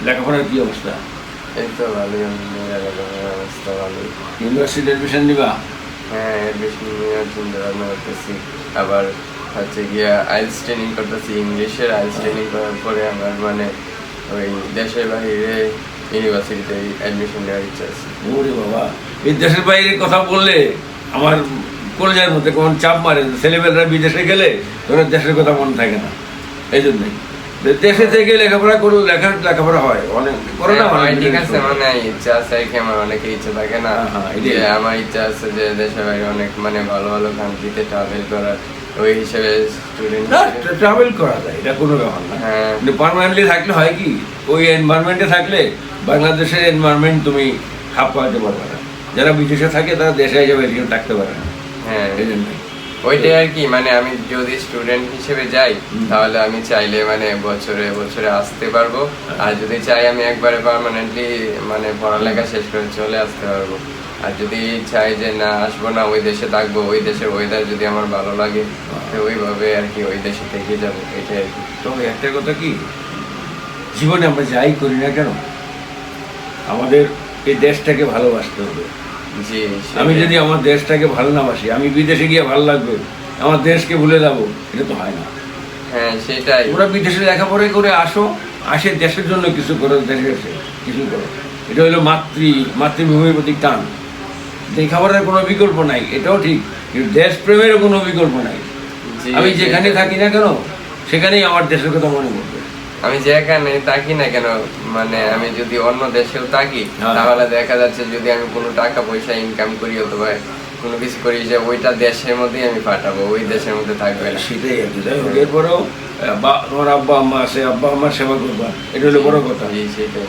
লেখাপড়ার কি অবস্থা? এই তো ভালোই, লেখাপড়ার অবস্থা ভালোই। ইউনিভার্সিটি অ্যাডমিশন নিবা? হ্যাঁ, অ্যাডমিশন নেওয়ার চিন্তা ভাবনা করতেছি। আবার হচ্ছে গিয়া আইএলটিএস ট্রেনিং করতেছি, ইংলিশের আইএলটিএস ট্রেনিং করার পরে আমার মানে ওই দেশের বাইরে ইউনিভার্সিটিতে অ্যাডমিশন নেওয়ার ইচ্ছা আছে। ওরে বাবা, এই দেশের বাইরের কথা বললে আমার কলেজের মধ্যে কোন চাপ মারে, ছেলেমেয়েরা বিদেশে গেলে তোরা দেশের কথা মনে থাকে না। এই জন্যই দেশে থেকে লেখাপড়া করলে লেখাপড়া হয় অনেক করে না। ঠিক আছে, মানে ইচ্ছা আছে কি, আমার অনেকের ইচ্ছা থাকে না। আমার ইচ্ছা আছে যে দেশের বাইরে অনেক মানে ভালো ভালো কান্ট্রিতে ট্রাভেল করার, ওই হিসেবে স্টুডেন্ট ট্রাভেল করা যায়, এটা কোনো ব্যাপার না। কিন্তু পার্মানেন্টলি থাকলে হয় কি, ওই এনভায়রনমেন্টে থাকলে বাংলাদেশের এনভায়রনমেন্ট তুমি খাপ খাওয়াতে পারবে না। যারা বিদেশে থাকে তারা দেশে হিসেবে কেউ থাকতে পারে না। হ্যাঁ, এই জন্য ওইটাই আর কি। মানে আমি যদি স্টুডেন্ট হিসেবে যাই তাহলে আমি চাইলে মানে বছরে বছরে আসতে পারবো, আর যদি চাই আমি একবারে পার্মানেন্টলি মানে পড়ালেখা শেষ করে চলে আসতে পারবো। আর যদি চাই যে না আসবো না, ওই দেশে থাকবো, ওই দেশের ওয়েদার যদি আমার ভালো লাগে তো ওইভাবে আর কি ওই দেশে থেকে যাবো, এটাই আর কি। তবে একটা কথা কি, জীবনে আমরা যাই করি না কেন আমাদের এই দেশটাকে ভালোবাসতে হবে। জি, আমি যদি আমার দেশটাকে ভালো না বাসি, আমি বিদেশে গিয়ে ভালো লাগবে, আমার দেশকে ভুলে যাবো, এটা তো হয় না। হ্যাঁ, সেটাই। তোমরা বিদেশে লেখাপড়া করে আসে দেশের জন্য কিছু করো, দেশে এসে কিছু করো। এটা হলো মাতৃভূমির প্রতি টান। লেখাপড়ার কোনো বিকল্প নাই, এটাও ঠিক, কিন্তু দেশপ্রেমেরও কোনো বিকল্প নাই। আমি যেখানে থাকি না কেন সেখানেই আমার দেশের কথা মনে পড়বে। আমি যেখানে থাকি না কেন, মানে আমি যদি অন্য দেশেও থাকি তাহলে দেখা যাচ্ছে যদি আমি কোনো টাকা পয়সা ইনকাম করি অথবা কোনো কিছু করি, যে ওইটা দেশের মধ্যেই আমি পাঠাবো, ওই দেশের মধ্যে থাকবে না। সেটাই আর কি। এরপরেও তোমার আব্বা আম্মা আছে, আব্বা আম্মার সেবা করবা, এটা হলো বড় কথা।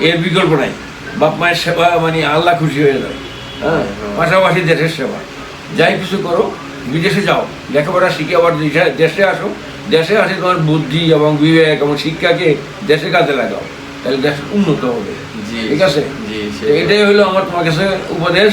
এর বিকল্প নাই। বাপ মায়ের সেবা মানে আল্লাহ খুশি হয়ে যায়। হ্যাঁ, পাশাপাশি দেশের সেবা। যাই কিছু করো, বিদেশে যাও, লেখাপড়া শিখে আবার দেশে আসো, দেশে আসে তোমার বুদ্ধি এবং বিবেক এবং শিক্ষাকে দেশের কাজে লাগাও, তাহলে দেশ উন্নত হবে। ঠিক আছে, এটাই হলো আমার তোমার কাছে উপদেশ।